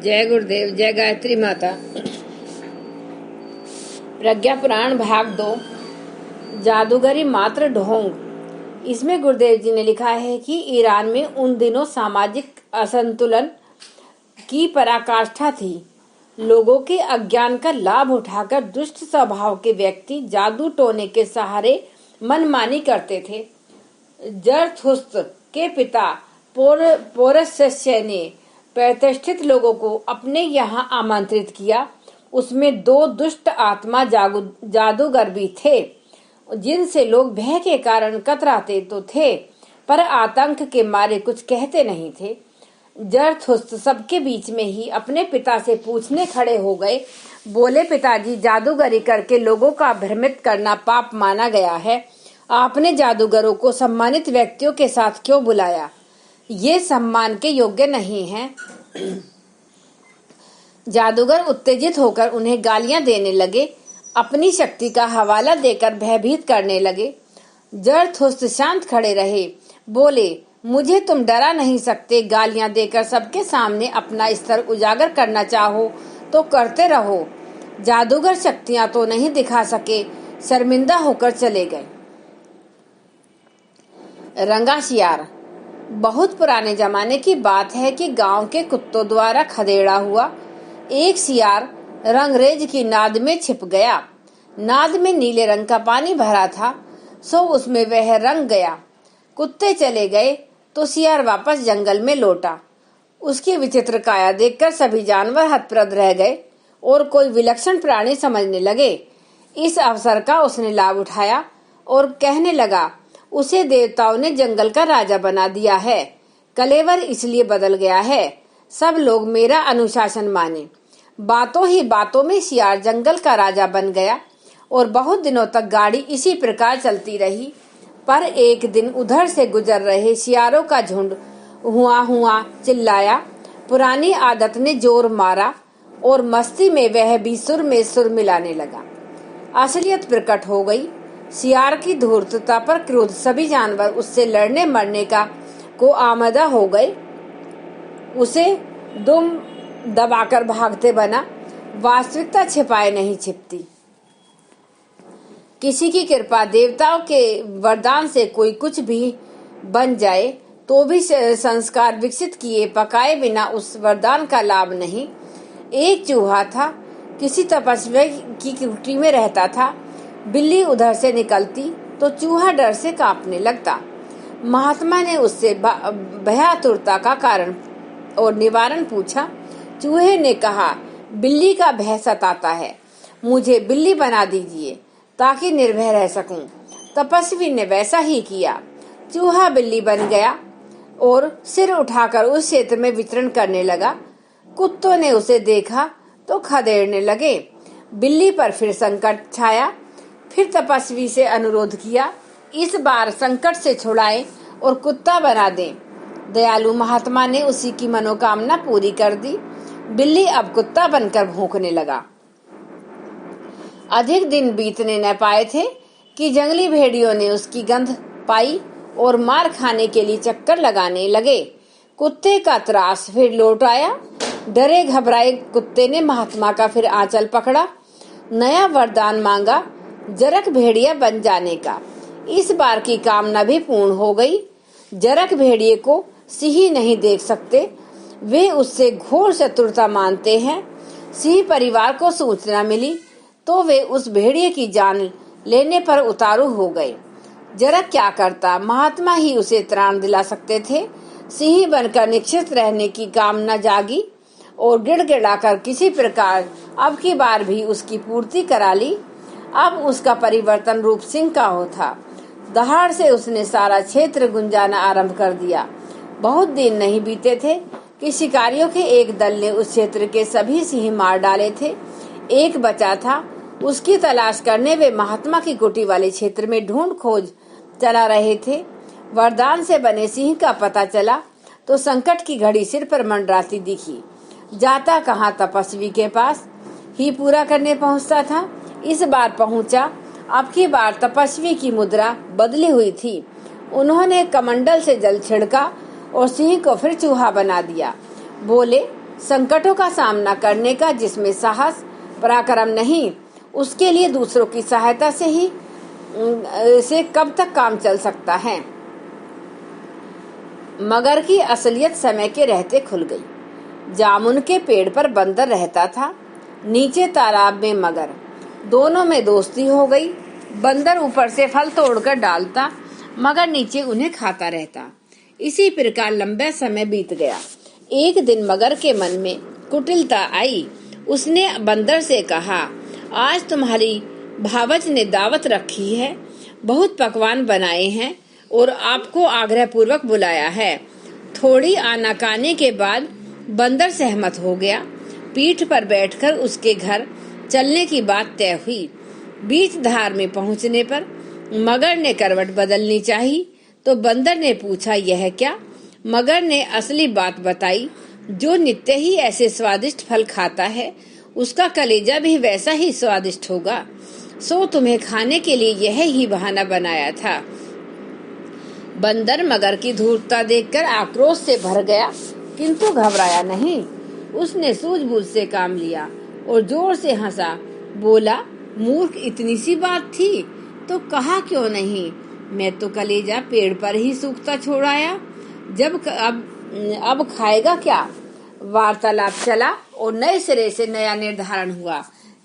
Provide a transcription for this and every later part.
जय गुरुदेव, जय गायत्री माता। प्रज्ञा पुराण भाग 2, जादूगरी मात्र ढोंग। इसमें गुरुदेव जी ने लिखा है कि ईरान में उन दिनों सामाजिक असंतुलन की पराकाष्ठा थी। लोगों के अज्ञान का लाभ उठाकर दुष्ट स्वभाव के व्यक्ति जादू टोने के सहारे मनमानी करते थे। जरथुस्त्र के पिता पोरसस्य ने प्रतिष्ठित लोगों को अपने यहाँ आमंत्रित किया। उसमें 2 दुष्ट आत्मा जादूगर भी थे, जिनसे लोग भय के कारण कतराते तो थे, पर आतंक के मारे कुछ कहते नहीं थे। जरथुस्त्र सबके बीच में ही अपने पिता से पूछने खड़े हो गए। बोले, पिताजी, जादूगरी करके लोगों का भ्रमित करना पाप माना गया है। आपने जादूगरों को सम्मानित व्यक्तियों के साथ क्यों बुलाया? ये सम्मान के योग्य नहीं है। जादूगर उत्तेजित होकर उन्हें गालियां देने लगे, अपनी शक्ति का हवाला देकर भयभीत करने लगे। जरथुस्त्र शांत खड़े रहे। बोले, मुझे तुम डरा नहीं सकते। गालियां देकर सबके सामने अपना स्तर उजागर करना चाहो तो करते रहो। जादूगर शक्तियां तो नहीं दिखा सके। शर्मिंदा होकर चले गए। रंगा शियार। बहुत पुराने जमाने की बात है कि गांव के कुत्तों द्वारा खदेड़ा हुआ एक शियार रंगरेज की नाद में छिप गया। नाद में नीले रंग का पानी भरा था, सो उसमें वह रंग गया। कुत्ते चले गए तो शियार वापस जंगल में लौटा। उसकी विचित्र काया देखकर सभी जानवर हतप्रभ रह गए और कोई विलक्षण प्राणी समझने लगे। इस अवसर का उसने लाभ उठाया और कहने लगा, उसे देवताओं ने जंगल का राजा बना दिया है। कलेवर इसलिए बदल गया है, सब लोग मेरा अनुशासन माने। बातों ही बातों में शियार जंगल का राजा बन गया और बहुत दिनों तक गाड़ी इसी प्रकार चलती रही। पर एक दिन उधर से गुजर रहे शियारों का झुंड हुआ हुआ चिल्लाया। पुरानी आदत ने जोर मारा और मस्ती में वह भी सुर में सुर मिलाने लगा। असलियत प्रकट हो गई। शियार की धूर्तता पर क्रोध सभी जानवर उससे लड़ने मरने को आमादा हो गए। उसे दुम दबाकर भागते बना। वास्तविकता छिपाए नहीं छिपती। किसी की कृपा, देवताओं के वरदान से कोई कुछ भी बन जाए तो भी संस्कार विकसित किए पकाए बिना उस वरदान का लाभ नहीं। एक चूहा था, किसी तपस्वी की कुटी में रहता था। बिल्ली उधर से निकलती तो चूहा डर से कांपने लगता। महात्मा ने उससे भयातुरता का कारण और निवारण पूछा। चूहे ने कहा, बिल्ली का भय सताता है, मुझे बिल्ली बना दीजिए ताकि निर्भय रह सकूं। तपस्वी ने वैसा ही किया। चूहा बिल्ली बन गया और सिर उठाकर उस क्षेत्र में विचरण करने लगा। कुत्तों ने उसे देखा तो खदेड़ने लगे। बिल्ली पर फिर संकट छाया। फिर तपस्वी से अनुरोध किया, इस बार संकट से छुड़ाएं और कुत्ता बना दें। दयालु महात्मा ने उसी की मनोकामना पूरी कर दी। बिल्ली अब कुत्ता बनकर भौंकने लगा। अधिक दिन बीतने न पाए थे कि जंगली भेड़ियों ने उसकी गंध पाई और मार खाने के लिए चक्कर लगाने लगे। कुत्ते का त्रास फिर लौट आया। डरे घबराए कुत्ते ने महात्मा का फिर आंचल पकड़ा। नया वरदान मांगा, जरक भेड़िया बन जाने का। इस बार की कामना भी पूर्ण हो गई। जरक भेड़िए को सिंह नहीं देख सकते, वे उससे घोर शत्रुता मानते हैं। सिंह परिवार को सूचना मिली तो वे उस भेड़िए की जान लेने पर उतारू हो गए। जरक क्या करता, महात्मा ही उसे त्राण दिला सकते थे। सिंह बनकर निश्चित रहने की कामना जागी और गिड़गिड़ाकर किसी प्रकार अब की बार भी उसकी पूर्ति करा ली। अब उसका परिवर्तन रूप सिंह का हो था। दहाड़ से उसने सारा क्षेत्र गुंजाना आरंभ कर दिया। बहुत दिन नहीं बीते थे कि शिकारियों के एक दल ने उस क्षेत्र के सभी सिंह मार डाले थे। एक बचा था, उसकी तलाश करने वे महात्मा की कुटी वाले क्षेत्र में ढूंढ खोज चला रहे थे। वरदान से बने सिंह का पता चला तो संकट की घड़ी सिर पर मंडराती दिखी। जाता कहाँ, तपस्वी के पास ही पूरा करने पहुँचता था। इस बार पहुंचा। अब की बार तपस्वी की मुद्रा बदली हुई थी। उन्होंने कमंडल से जल छिड़का और सिंह को फिर चूहा बना दिया। बोले, संकटों का सामना करने का जिसमें साहस पराक्रम नहीं, उसके लिए दूसरों की सहायता से कब तक काम चल सकता है। मगर की असलियत समय के रहते खुल गई। जामुन के पेड़ पर बंदर रहता था, नीचे तालाब में मगर। दोनों में दोस्ती हो गई। बंदर ऊपर से फल तोड़कर डालता, मगर नीचे उन्हें खाता रहता। इसी प्रकार लंबा समय बीत गया। एक दिन मगर के मन में कुटिलता आई। उसने बंदर से कहा, आज तुम्हारी भावज ने दावत रखी है, बहुत पकवान बनाए हैं और आपको आग्रह पूर्वक बुलाया है। थोड़ी आनाकानी के बाद बंदर सहमत हो गया। पीठ पर बैठकर उसके घर चलने की बात तय हुई। बीच धार में पहुंचने पर मगर ने करवट बदलनी चाहिए तो बंदर ने पूछा, यह क्या? मगर ने असली बात बताई, जो नित्य ही ऐसे स्वादिष्ट फल खाता है, उसका कलेजा भी वैसा ही स्वादिष्ट होगा। सो तुम्हें खाने के लिए यह ही बहाना बनाया था। बंदर मगर की धूर्तता देखकर आक्रोश से भर गया, किंतु घबराया नहीं। उसने सूझबूझ से काम लिया और जोर से हंसा। बोला, मूर्ख, इतनी सी बात थी तो कहा क्यों नहीं? मैं तो कलेजा पेड़ पर ही सूखता छोड़ आया। अब खाएगा क्या? वार्तालाप चला और नए सिरे से नया निर्धारण हुआ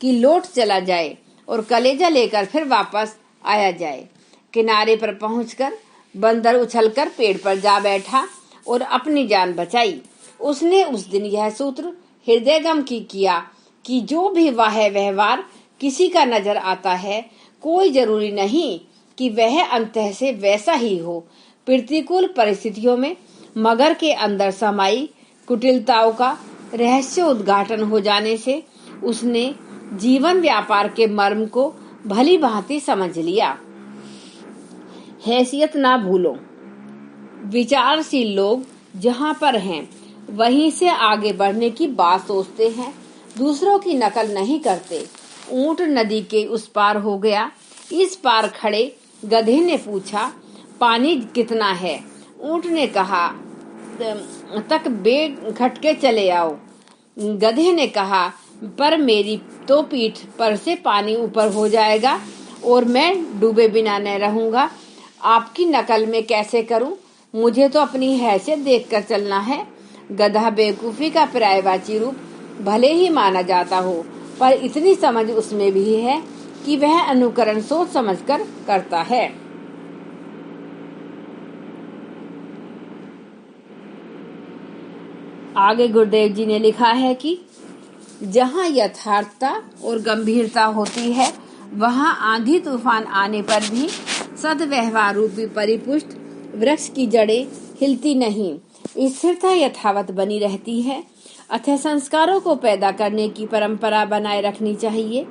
कि लौट चला जाए और कलेजा लेकर फिर वापस आया जाए। किनारे पर पहुंचकर बंदर उछलकर पेड़ पर जा बैठा और अपनी जान बचाई। उसने उस दिन यह सूत्र हृदयगम की किया कि जो भी व्यवहार किसी का नजर आता है, कोई जरूरी नहीं कि वह अंतः से वैसा ही हो। प्रतिकूल परिस्थितियों में मगर के अंदर समाई कुटिलताओं का रहस्य उद्घाटन हो जाने से उसने जीवन व्यापार के मर्म को भली भांति समझ लिया। हैसियत ना भूलो। विचारशील लोग जहाँ पर हैं वहीं से आगे बढ़ने की बात सोचते हैं, दूसरों की नकल नहीं करते। ऊंट नदी के उस पार हो गया। इस पार खड़े गधे ने पूछा, पानी कितना है? ऊंट ने कहा, तक बेखटके चले आओ। गधे ने कहा, पर मेरी तो पीठ पर से पानी ऊपर हो जाएगा और मैं डूबे बिना न रहूंगा। आपकी नकल में कैसे करूं? मुझे तो अपनी हैसियत देखकर चलना है। गधा बेवकूफी का पर्यायवाची रूप भले ही माना जाता हो, पर इतनी समझ उसमें भी है कि वह अनुकरण सोच समझकर करता है। आगे गुरुदेव जी ने लिखा है कि जहाँ यथार्थता और गंभीरता होती है, वहाँ आंधी तूफान आने पर भी सद्व्यवहार रूपी परिपुष्ट वृक्ष की जड़ें हिलती नहीं, स्थिरता यथावत बनी रहती है। अतः संस्कारों को पैदा करने की परंपरा बनाए रखनी चाहिए।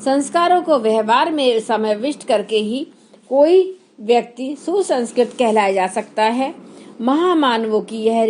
संस्कारों को व्यवहार में समाविष्ट करके ही कोई व्यक्ति सुसंस्कृत कहलाया जा सकता है। महामानवों की यह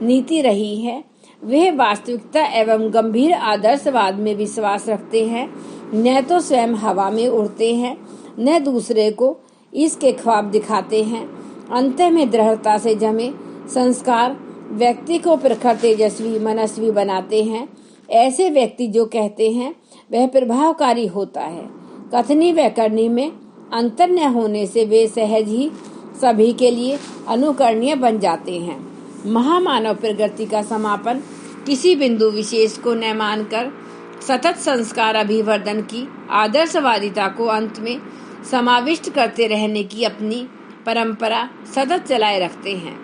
नीति रही है। वे वास्तविकता एवं गंभीर आदर्शवाद में विश्वास रखते हैं, न तो स्वयं हवा में उड़ते हैं, न दूसरे को इसके ख्वाब दिखाते हैं। अंत में दृढ़ता से जमे संस्कार व्यक्ति को प्रखर तेजस्वी मनस्वी बनाते हैं। ऐसे व्यक्ति जो कहते हैं वह प्रभावकारी होता है, कथनी व करनी में अंतर न होने से वे सहज ही सभी के लिए अनुकरणीय बन जाते हैं। महामानव प्रगति का समापन किसी बिंदु विशेष को न मानकर सतत संस्कार अभिवर्धन की आदर्शवादिता को अंत में समाविष्ट करते रहने की अपनी परंपरा सतत चलाए रखते हैं।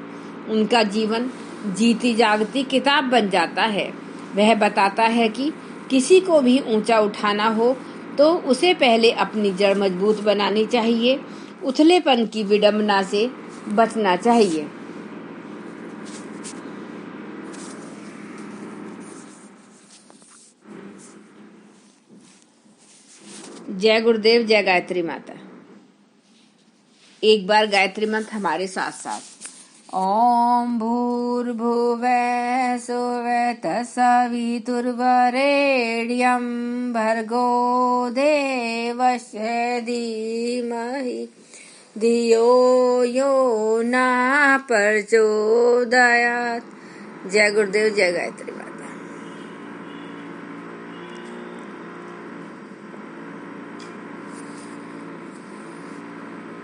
उनका जीवन जीती जागती किताब बन जाता है। वह बताता है कि किसी को भी ऊंचा उठाना हो तो उसे पहले अपनी जड़ मजबूत बनानी चाहिए, उथलेपन की विडंबना से बचना चाहिए। जय गुरुदेव, जय गायत्री माता। एक बार गायत्री मंत्र हमारे साथ साथ। ओम भूर्भुवः स्वः तत्सवितुर्वरेण्यं भर्गो देवस्य धीमहि धियो यो न प्रचोदयात्। जय गुरुदेव, जय गायत्री।